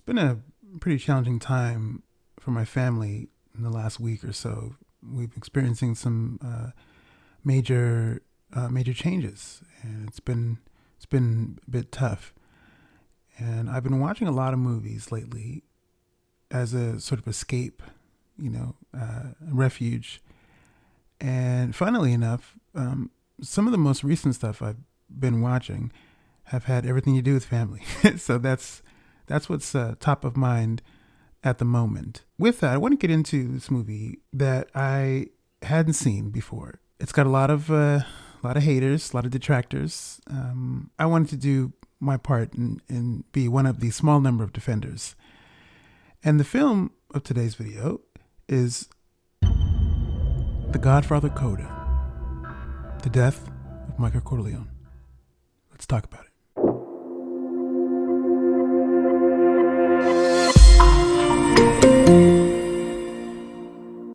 been a pretty challenging time for my family in the last week or so. We've been experiencing some major changes, and it's been a bit tough. And I've been watching a lot of movies lately as a sort of escape, refuge. And funnily enough, some of the most recent stuff I've been watching have had everything to do with family. So that's what's top of mind at the moment. With that, I want to get into this movie that I hadn't seen before. It's got a lot of haters, a lot of detractors. I wanted to do my part and be one of the small number of defenders. And the film of today's video is The Godfather Coda, The Death of Michael Corleone. Let's talk about it.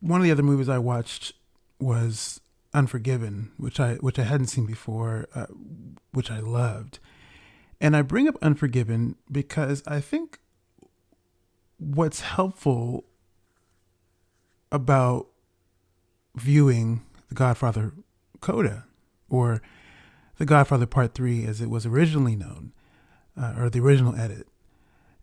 One of the other movies I watched was Unforgiven, which I hadn't seen before, which I loved. And I bring up Unforgiven because I think what's helpful about viewing The Godfather Coda, or The Godfather Part 3 as it was originally known, or the original edit,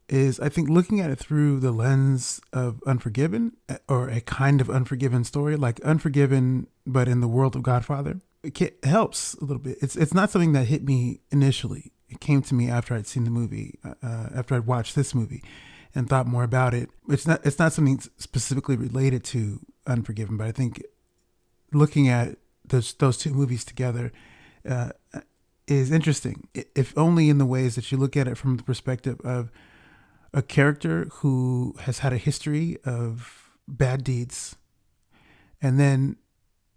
is I think looking at it through the lens of Unforgiven, or a kind of Unforgiven story, like Unforgiven, but in the world of Godfather. It helps a little bit. It's not something that hit me initially. It came to me after I'd seen the movie, after I'd watched this movie and thought more about it. It's not something specifically related to Unforgiven, but I think looking at those two movies together is interesting, if only in the ways that you look at it from the perspective of a character who has had a history of bad deeds, and then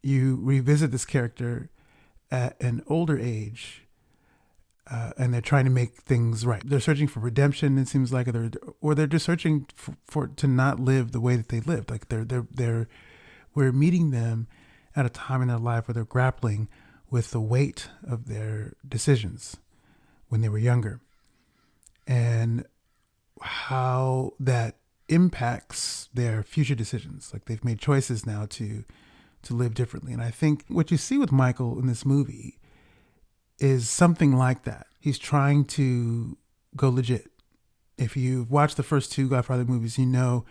you revisit this character at an older age, and they're trying to make things right. They're searching for redemption, it seems like, or they're just searching for to not live the way that they lived. Like we're meeting them at a time in their life where they're grappling with the weight of their decisions when they were younger, and how that impacts their future decisions. Like they've made choices now to live differently. And I think what you see with Michael in this movie is something like that. He's trying to go legit. If you've watched the first two Godfather movies, you know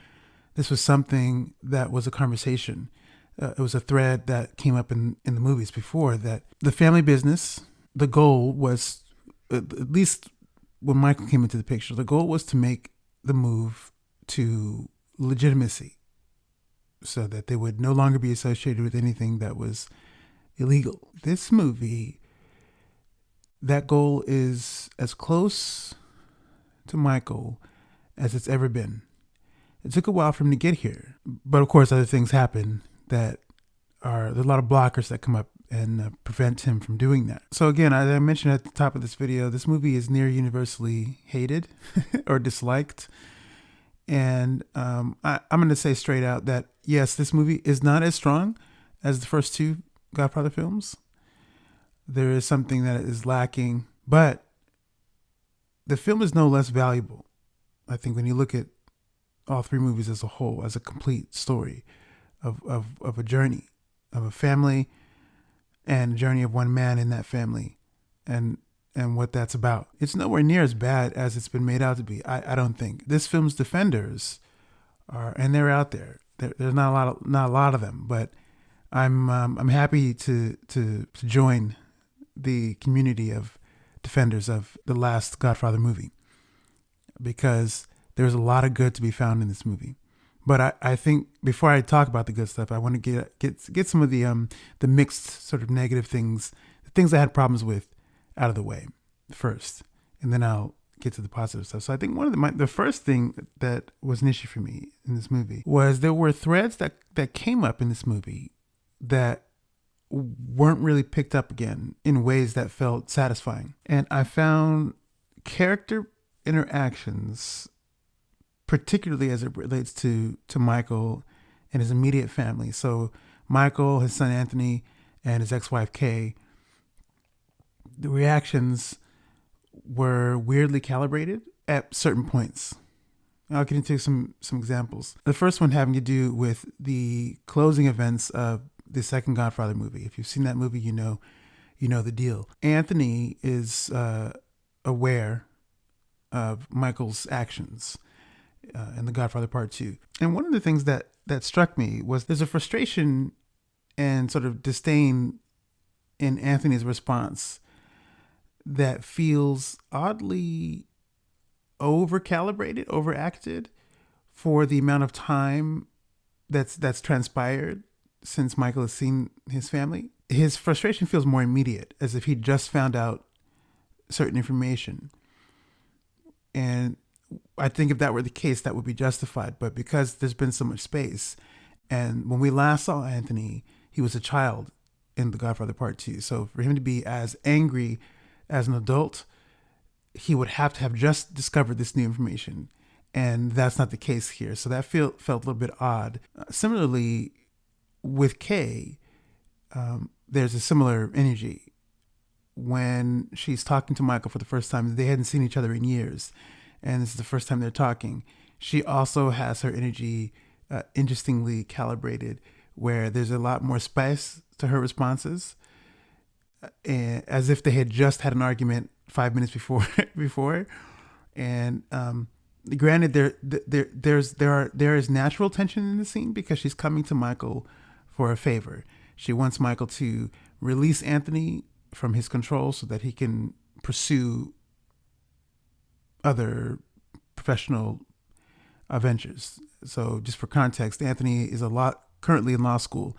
this was something that was a conversation. It was a thread that came up in the movies before, that the family business, the goal was, at least when Michael came into the picture, the goal was to make the move to legitimacy so that they would no longer be associated with anything that was illegal. This movie, that goal is as close to Michael as it's ever been. It took a while for him to get here, but of course other things happen there's a lot of blockers that come up and prevent him from doing that. So again, as I mentioned at the top of this video, this movie is near universally hated or disliked. And I'm going to say straight out that, yes, this movie is not as strong as the first two Godfather films. There is something that is lacking, but the film is no less valuable. I think when you look at all three movies as a whole, as a complete story of a journey, of a family, and a journey of one man in that family, and what that's about. It's nowhere near as bad as it's been made out to be. I don't think. This film's defenders are, and they're out there. There's not a lot of them, but I'm happy to join the community of defenders of the last Godfather movie, because there's a lot of good to be found in this movie. But I think before I talk about the good stuff, I want to get some of the mixed sort of negative things, the things I had problems with, out of the way first, and then I'll get to the positive stuff. So I think one of the first thing that was an issue for me in this movie was there were threads that came up in this movie that weren't really picked up again in ways that felt satisfying. And I found character interactions, particularly as it relates to Michael and his immediate family. So Michael, his son Anthony, and his ex-wife Kay, the reactions were weirdly calibrated at certain points. I'll get into some examples. The first one having to do with the closing events of the second Godfather movie. If you've seen that movie, you know the deal. Anthony is aware of Michael's actions in The Godfather Part 2. And one of the things that struck me was there's a frustration and sort of disdain in Anthony's response that feels oddly overacted for the amount of time that's transpired since Michael has seen his family. His frustration feels more immediate, as if he just found out certain information. And I think if that were the case, that would be justified. But because there's been so much space, and when we last saw Anthony, he was a child in The Godfather Part 2. So for him to be as angry as an adult, he would have to have just discovered this new information. And that's not the case here. So that felt a little bit odd. Similarly, with Kay, there's a similar energy. When she's talking to Michael for the first time, they hadn't seen each other in years, and this is the first time they're talking. She also has her energy interestingly calibrated, where there's a lot more spice to her responses, as if they had just had an argument 5 minutes before. And granted, there is natural tension in the scene because she's coming to Michael for a favor. She wants Michael to release Anthony from his control so that he can pursue other professional ventures. So just for context, Anthony is currently in law school,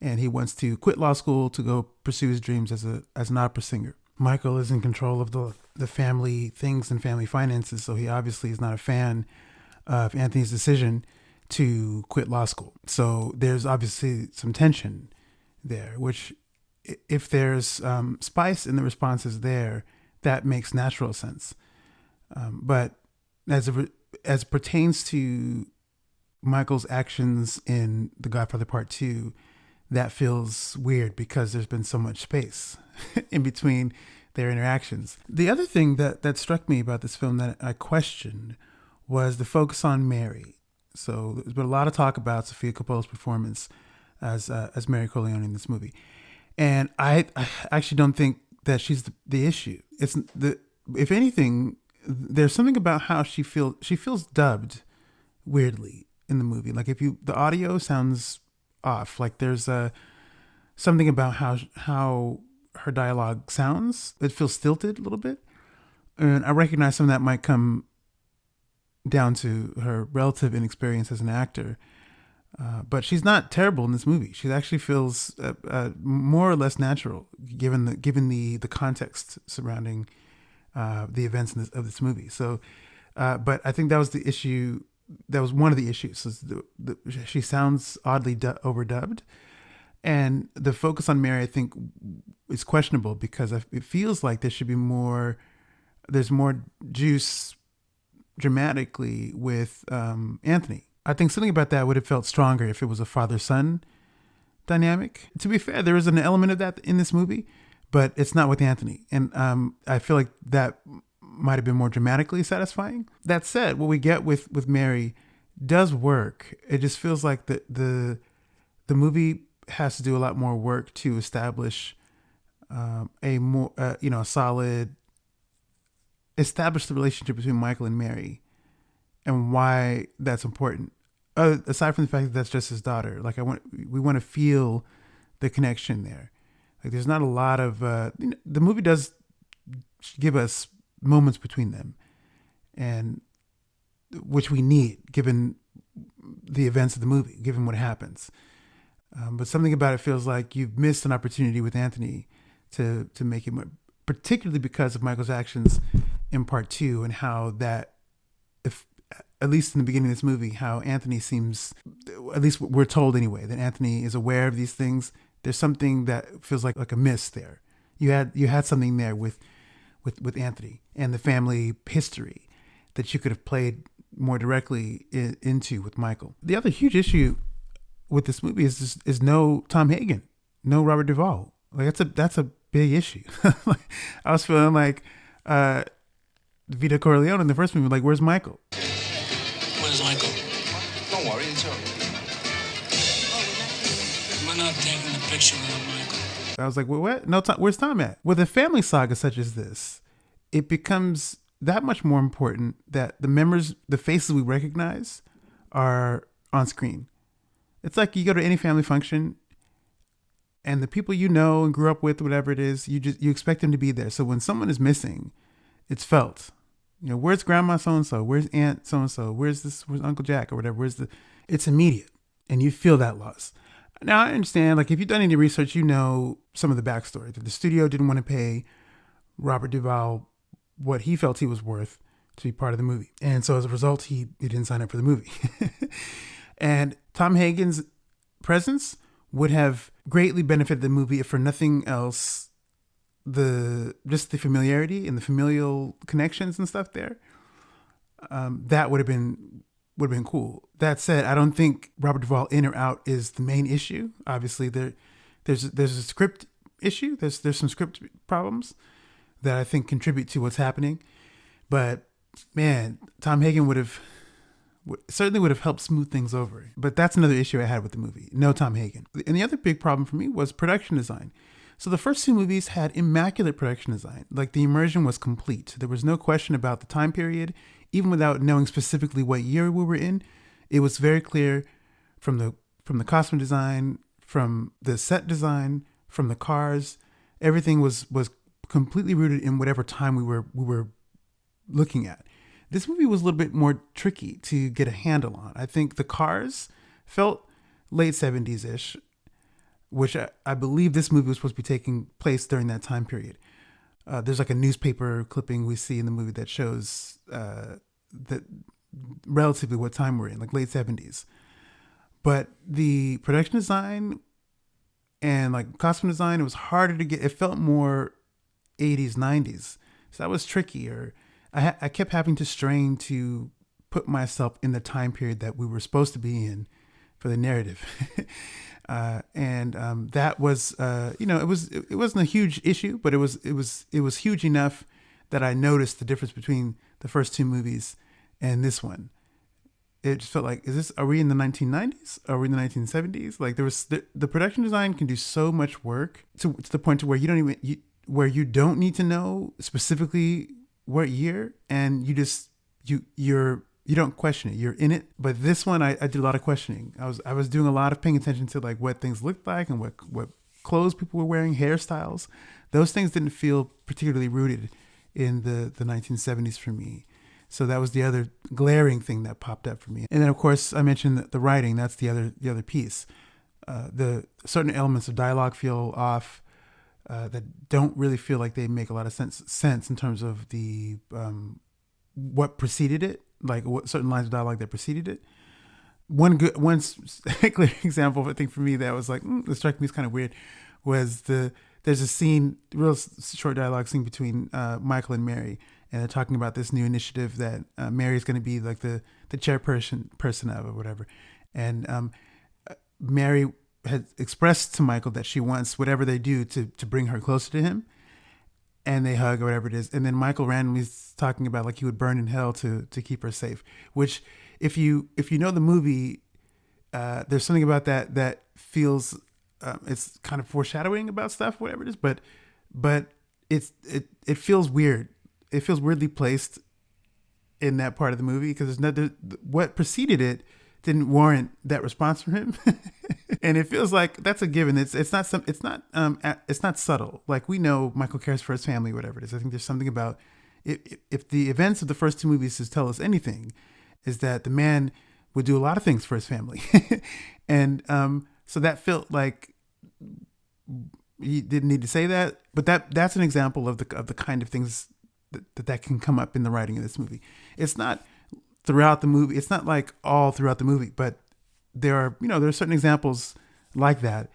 and he wants to quit law school to go pursue his dreams as an opera singer. Michael is in control of the family things and family finances, so he obviously is not a fan of Anthony's decision to quit law school. So there's obviously some tension there, which, if there's spice in the responses there, that makes natural sense. But as it pertains to Michael's actions in The Godfather Part 2, that feels weird because there's been so much space in between their interactions. The other thing that struck me about this film that I questioned was the focus on Mary. So there's been a lot of talk about Sofia Coppola's performance as Mary Corleone in this movie. And I actually don't think that she's the issue. If anything, there's something about how she feels dubbed weirdly in the movie. Like the audio sounds off. Like there's something about how her dialogue sounds. It feels stilted a little bit. And I recognize some of that might come down to her relative inexperience as an actor. But she's not terrible in this movie. She actually feels more or less natural, given the context surrounding the events of this movie. So, but I think that was the issue. That was one of the issues. Is she sounds oddly overdubbed, and the focus on Mary, I think, is questionable because it feels like there should be more. There's more juice dramatically with Anthony. I think something about that would have felt stronger if it was a father-son dynamic. To be fair, there is an element of that in this movie, but it's not with Anthony. And I feel like that might have been more dramatically satisfying. That said, what we get with Mary does work. It just feels like the movie has to do a lot more work to establish establish the relationship between Michael and Mary and why that's important. Aside from the fact that that's just his daughter, like we want to feel the connection there. Like there's not a lot of the movie does give us moments between them, and which we need given the events of the movie, given what happens. But something about it feels like you've missed an opportunity with Anthony to make it more, particularly because of Michael's actions in Part 2 and how that, if at least in the beginning of this movie, how Anthony seems, at least we're told anyway, that Anthony is aware of these things. There's something that feels like a miss there. You had something there with Anthony and the family history that you could have played more directly into with Michael. The other huge issue with this movie is no Tom Hagen, no Robert Duvall. Like that's a big issue. I was feeling like Vito Corleone in the first movie. Like, where's Michael? his uncle. Don't worry, it's okay. We're not taking the picture of Michael. I was like, well, what? No, where's Tom at? With a family saga such as this, it becomes that much more important that the faces we recognize are on screen. It's like you go to any family function and the people you know and grew up with, whatever it is, you expect them to be there. So when someone is missing, it's felt. You know, where's grandma so-and-so? Where's Aunt so-and-so? Where's Uncle Jack or whatever? It's immediate and you feel that loss. Now I understand, like if you've done any research, you know some of the backstory that the studio didn't want to pay Robert Duvall what he felt he was worth to be part of the movie. And so as a result, he didn't sign up for the movie. And Tom Hagen's presence would have greatly benefited the movie if for nothing else, just the familiarity and the familial connections and stuff there, that would have been cool. That said, I don't think Robert Duvall in or out is the main issue. Obviously, there's a script issue. There's some script problems that I think contribute to what's happening. But man, Tom Hagen certainly would have helped smooth things over. But that's another issue I had with the movie. No Tom Hagen. And the other big problem for me was production design. So the first two movies had immaculate production design. Like the immersion was complete. There was no question about the time period. Even without knowing specifically what year we were in, it was very clear from the costume design, from the set design, from the cars. Everything was completely rooted in whatever time we were looking at. This movie was a little bit more tricky to get a handle on. I think the cars felt late 70s-ish, which I believe this movie was supposed to be taking place during that time period. There's like a newspaper clipping we see in the movie that shows that relatively what time we're in, like late 70s. But the production design and like costume design, it was harder to get. It felt more 80s, 90s. So that was trickier. I kept having to strain to put myself in the time period that we were supposed to be in for the narrative. That was, it wasn't a huge issue, but it was huge enough that I noticed the difference between the first two movies and this one. It just felt like, are we in the 1990s? Are we in the 1970s? Like the production design can do so much work to the point to where you don't need to know specifically what year, and you don't question it. You're in it. But this one, I did a lot of questioning. I was doing a lot of paying attention to like what things looked like and what clothes people were wearing, hairstyles. Those things didn't feel particularly rooted in the 1970s for me. So that was the other glaring thing that popped up for me. And then of course I mentioned the writing. That's the other piece. The certain elements of dialogue feel off. That don't really feel like they make a lot of sense in terms of the what preceded it, like what certain lines of dialogue that preceded it. One clear example, I think for me that was like that struck me as kind of weird was there's a scene, real short dialogue scene between Michael and Mary, and they're talking about this new initiative that Mary's going to be like the chairperson of or whatever, and Mary had expressed to Michael that she wants whatever they do to bring her closer to him, and they hug or whatever it is. And then Michael randomly is talking about like he would burn in hell to keep her safe, which if you know the movie, there's something about that feels, it's kind of foreshadowing about stuff, whatever it is, but it feels weird. It feels weirdly placed in that part of the movie because what preceded it didn't warrant that response from him. And it feels like that's a given. It's not subtle. Like we know Michael cares for his family, whatever it is. I think there's something about if the events of the first two movies tell us anything, is that the man would do a lot of things for his family. And so that felt like he didn't need to say that, but that's an example of the kind of things that can come up in the writing of this movie. It's not throughout the movie. It's not like all throughout the movie, but there are certain examples like that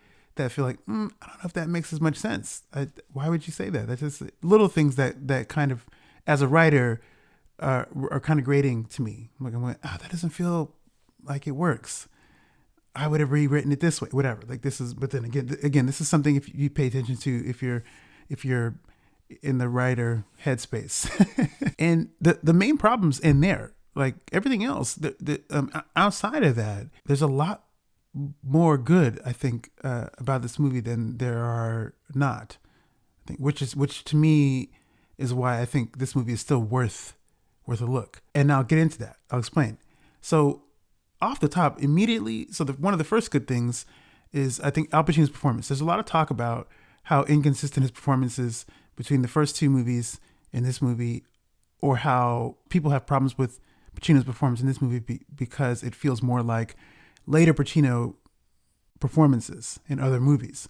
feel like, I don't know if that makes as much sense. Why would you say that? That's just little things that kind of, as a writer, are kind of grating to me. Like I'm like, that doesn't feel like it works. I would have rewritten it this way, whatever. Like this is, but then again, this is something if you pay attention to, if you're in the writer headspace. And the main problems in there Like everything else, outside of that, there's a lot more good, I think, about this movie than there are not. I think, which to me is why I think this movie is still worth a look. And I'll get into that. I'll explain. So off the top, immediately, so one of the first good things is I think Al Pacino's performance. There's a lot of talk about how inconsistent his performance is between the first two movies and this movie, or how people have problems with Pacino's performance in this movie because it feels more like later Pacino performances in other movies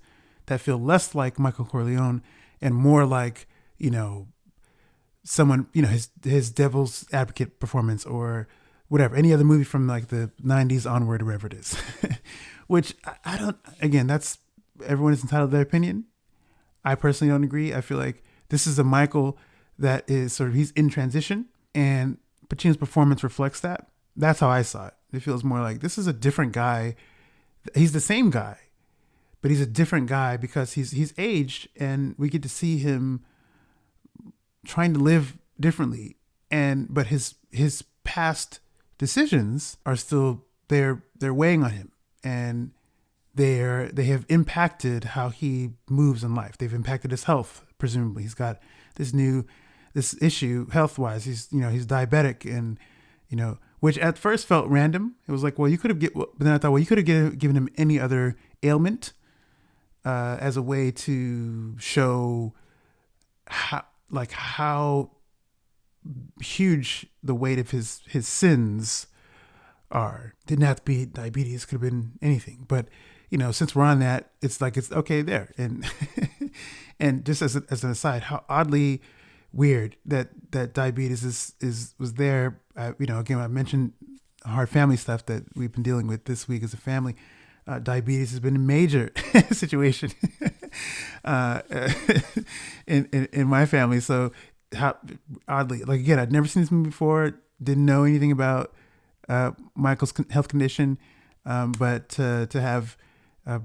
that feel less like Michael Corleone and more like, someone, his Devil's Advocate performance or whatever, any other movie from like the 90s onward or whatever it is. Which I don't, again, that's, everyone is entitled to their opinion. I personally don't agree. I feel like this is a Michael that is sort of, he's in transition, and Pacino's performance reflects that. That's how I saw it. It feels more like this is a different guy. He's the same guy, but he's a different guy because he's aged, and we get to see him trying to live differently. But his past decisions are still they're weighing on him, and they have impacted how he moves in life. They've impacted his health. Presumably, he's got this issue health-wise. He's diabetic, and which at first felt random. It was like, well, you could have but then I thought, well, you could have given him any other ailment as a way to show how huge the weight of his sins are. Didn't have to be diabetes. Could have been anything. But since we're on that, it's like it's okay there. And and just as an aside, how oddly weird that diabetes was there. Again, I mentioned hard family stuff that we've been dealing with this week as a family. Diabetes has been a major situation in my family. So how oddly, like, again, I'd never seen this movie before. Didn't know anything about Michael's health condition, but to have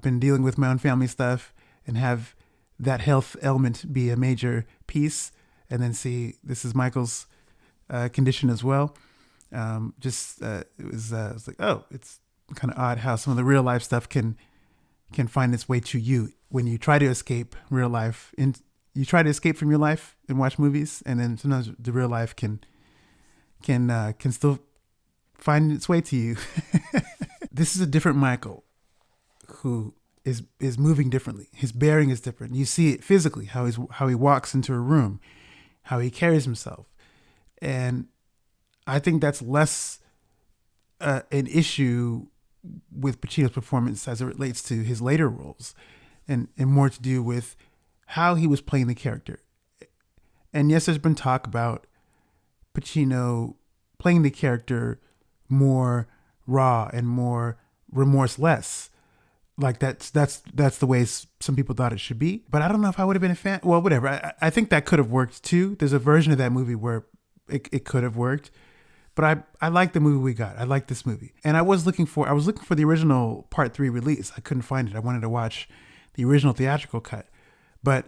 been dealing with my own family stuff and have that health element be a major piece, and then see this is Michael's condition as well. It was like, oh, it's kind of odd how some of the real life stuff can find its way to you when you try to escape real life. And you try to escape from your life and watch movies, and then sometimes the real life can still find its way to you. This is a different Michael who is moving differently. His bearing is different. You see it physically, how he walks into a room, how he carries himself. And I think that's less an issue with Pacino's performance as it relates to his later roles, and more to do with how he was playing the character. And yes, there's been talk about Pacino playing the character more raw and more remorseless. Like that's the way some people thought it should be. But I don't know if I would have been a fan. Well, whatever. I think that could have worked too. There's a version of that movie where it could have worked. But I like the movie we got. I like this movie. And I was looking for the original Part 3 release. I couldn't find it. I wanted to watch the original theatrical cut. But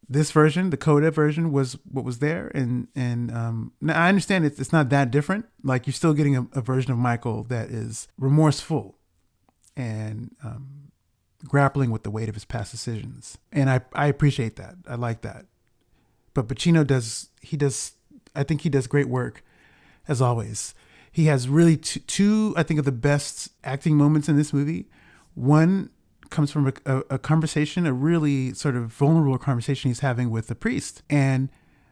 this version, the Coda version, was what was there. And now I understand it's not that different. Like, you're still getting a version of Michael that is remorseful and grappling with the weight of his past decisions. And I appreciate that. I like that. But Pacino I think he does great work, as always. He has really two, I think, of the best acting moments in this movie. One comes from a conversation, a really sort of vulnerable conversation he's having with the priest. And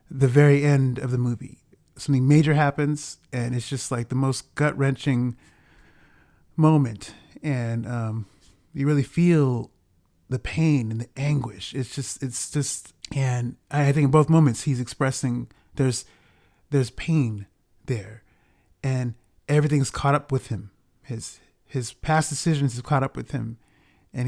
the very end of the movie, something major happens, and it's just like the most gut-wrenching moment. And you really feel the pain and the anguish. It's just, and I think in both moments he's expressing there's pain there, and everything's caught up with him. His past decisions have caught up with him, and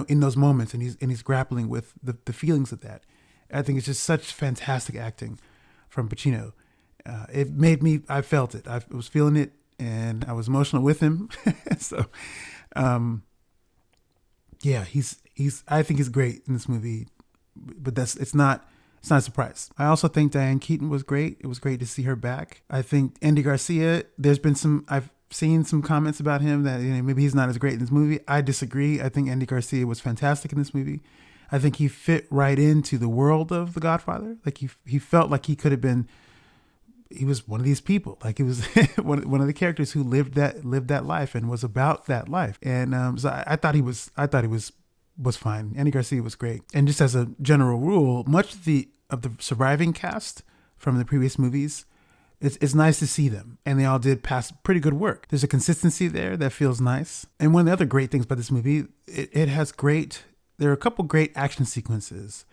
in those moments, and he's grappling with the feelings of that. I think it's just such fantastic acting from Pacino. I felt it. I was feeling it, and I was emotional with him. So, yeah, I think he's great in this movie, but it's not It's not a surprise. I also think Diane Keaton was great. It was great to see her back. I think Andy Garcia, I've seen some comments about him that maybe he's not as great in this movie. I disagree. I think Andy Garcia was fantastic in this movie. I think he fit right into the world of The Godfather. Like he felt like he could have been. He was one of these people. Like he was one of the characters who lived that life and was about that life. And so I thought he was fine. Andy Garcia was great. And just as a general rule, much of the surviving cast from the previous movies, it's nice to see them. And they all did pass pretty good work. There's a consistency there that feels nice. And one of the other great things about this movie, there are a couple great action sequences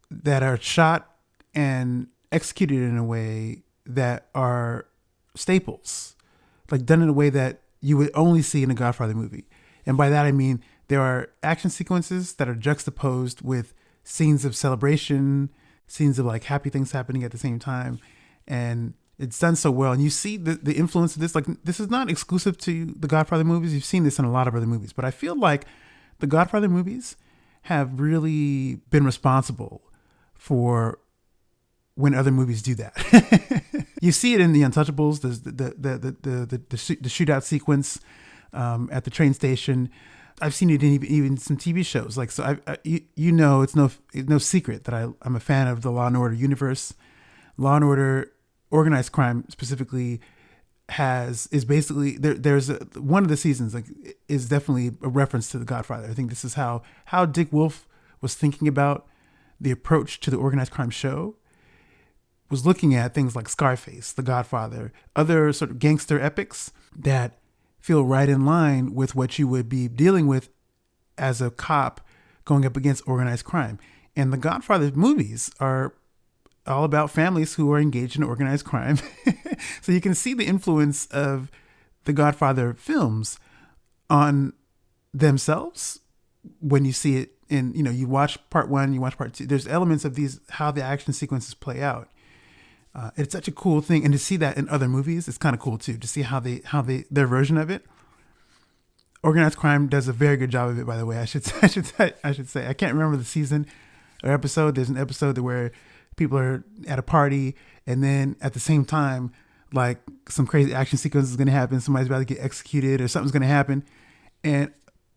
that are shot and executed in a way that are staples, like done in a way that you would only see in a Godfather movie. And by that, I mean, there are action sequences that are juxtaposed with scenes of celebration, scenes of like happy things happening at the same time. And it's done so well. And you see the influence of this. Like, this is not exclusive to the Godfather movies. You've seen this in a lot of other movies, but I feel like the Godfather movies have really been responsible for when other movies do that. You see it in The Untouchables, the shootout sequence at the train station. I've seen it in even some TV shows. Like, so it's no secret that I'm a fan of the Law and Order universe. Law and Order, organized crime specifically, is basically there's one of the seasons is definitely a reference to The Godfather. I think this is how Dick Wolf was thinking about the approach to the organized crime show. Was looking at things like Scarface, The Godfather, other sort of gangster epics that feel right in line with what you would be dealing with as a cop going up against organized crime. And the Godfather movies are all about families who are engaged in organized crime. So you can see the influence of the Godfather films on themselves when you see it in, you watch part one, you watch part two. There's elements of how the action sequences play out. It's such a cool thing, and to see that in other movies, it's kind of cool too. To see how their version of it. Organized Crime does a very good job of it, by the way. I should say. I can't remember the season or episode. There's an episode where people are at a party, and then at the same time, like some crazy action sequence is going to happen. Somebody's about to get executed, or something's going to happen, and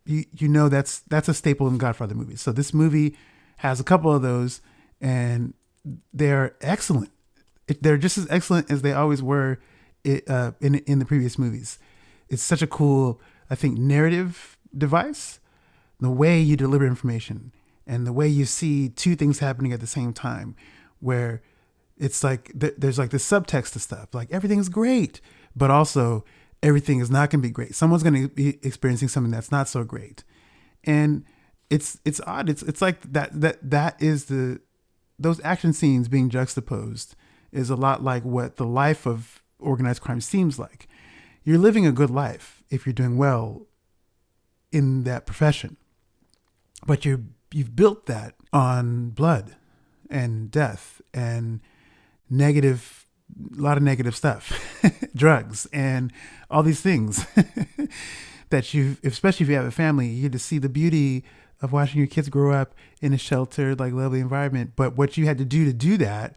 that's a staple in Godfather movies. So this movie has a couple of those, and they're excellent. They're just as excellent as they always were in the previous movies. It's such a cool, I think, narrative device. The way you deliver information and the way you see two things happening at the same time, where it's like there's like this subtext to stuff. Like everything's great, but also everything is not going to be great. Someone's going to be experiencing something that's not so great, and it's odd. It's like that is those action scenes being juxtaposed is a lot like what the life of organized crime seems like. You're living a good life if you're doing well in that profession, but you've built that on blood and death and a lot of negative stuff, drugs and all these things that especially if you have a family, you get to see the beauty of watching your kids grow up in a sheltered, like lovely environment. But what you had to do that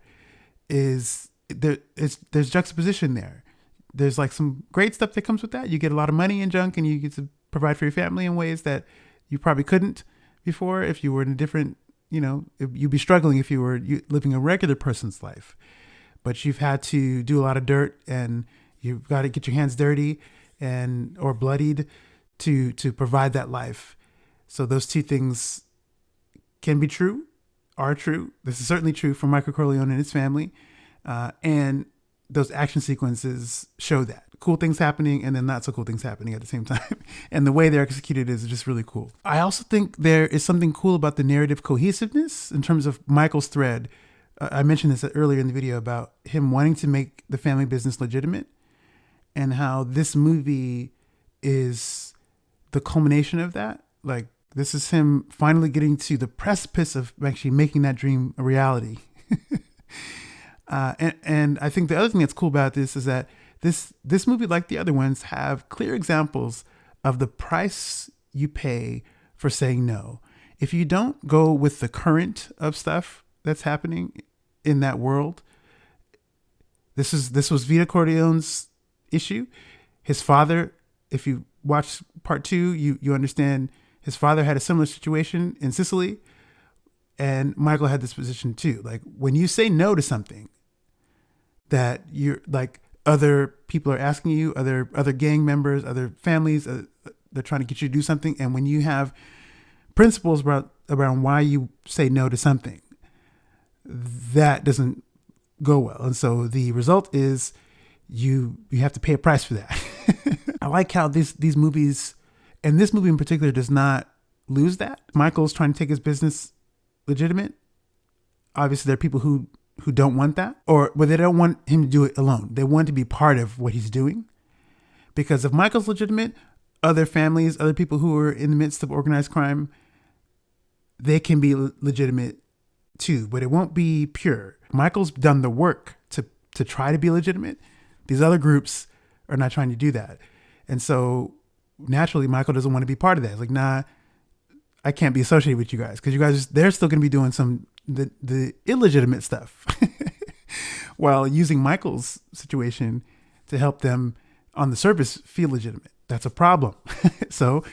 is there's juxtaposition there. There's like some great stuff that comes with that. You get a lot of money and junk, and you get to provide for your family in ways that you probably couldn't before if you were in a different, you'd be struggling if you were living a regular person's life. But you've had to do a lot of dirt, and you've got to get your hands dirty or bloodied to provide that life. So those two things can be true, are true. This is certainly true for Michael Corleone and his family. And those action sequences show that. Cool things happening and then not so cool things happening at the same time. And the way they're executed is just really cool. I also think there is something cool about the narrative cohesiveness in terms of Michael's thread. I mentioned this earlier in the video about him wanting to make the family business legitimate, and how this movie is the culmination of that. Like, this is him finally getting to the precipice of actually making that dream a reality. And I think the other thing that's cool about this is that this movie, like the other ones, have clear examples of the price you pay for saying no. If you don't go with the current of stuff that's happening in that world. This was Vito Corleone's issue. His father, if you watch part 2, you understand his father had a similar situation in Sicily, and Michael had this position too. Like, when you say no to something that you're like, other people are asking you, other gang members, other families, they're trying to get you to do something, and when you have principles around why you say no to something, that doesn't go well. And so the result is you have to pay a price for that. I like how these movies, and this movie in particular, does not lose that. Michael's trying to take his business legitimate. Obviously, there are people who don't want that, but they don't want him to do it alone. They want to be part of what he's doing. Because if Michael's legitimate, other families, other people who are in the midst of organized crime, they can be legitimate too, but it won't be pure. Michael's done the work to try to be legitimate. These other groups are not trying to do that. And so naturally, Michael doesn't want to be part of that. It's like, nah, I can't be associated with you guys, because you guys, they're still going to be doing the illegitimate stuff while using Michael's situation to help them on the surface feel legitimate. That's a problem. So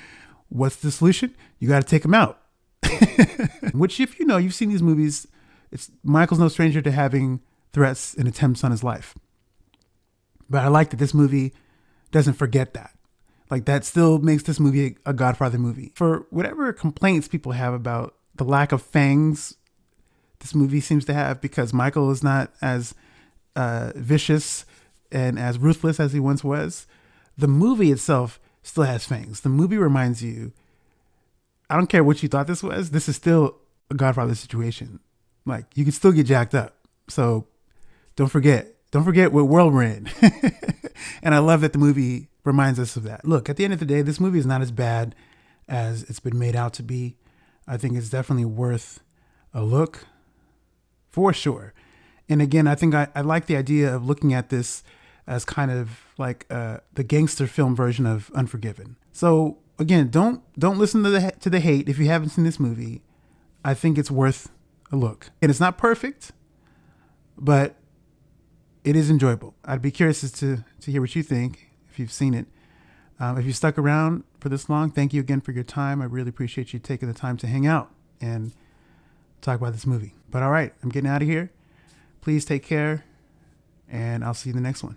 what's the solution? You got to take them out. Which, if you've seen these movies, Michael's no stranger to having threats and attempts on his life. But I like that this movie doesn't forget that. Like, that still makes this movie a Godfather movie. For whatever complaints people have about the lack of fangs this movie seems to have, because Michael is not as vicious and as ruthless as he once was, the movie itself still has fangs. The movie reminds you, I don't care what you thought this was, this is still a Godfather situation. Like, you can still get jacked up. So don't forget what world we're in. And I love that the movie reminds us of that. Look, at the end of the day, this movie is not as bad as it's been made out to be. I think it's definitely worth a look, for sure. And again, I think I like the idea of looking at this as kind of like the gangster film version of Unforgiven. So again, don't listen to the hate if you haven't seen this movie. I think it's worth a look. And it's not perfect, but it is enjoyable. I'd be curious as to hear what you think if you've seen it. If you stuck around for this long, thank you again for your time. I really appreciate you taking the time to hang out and talk about this movie. But all right, I'm getting out of here. Please take care, and I'll see you in the next one.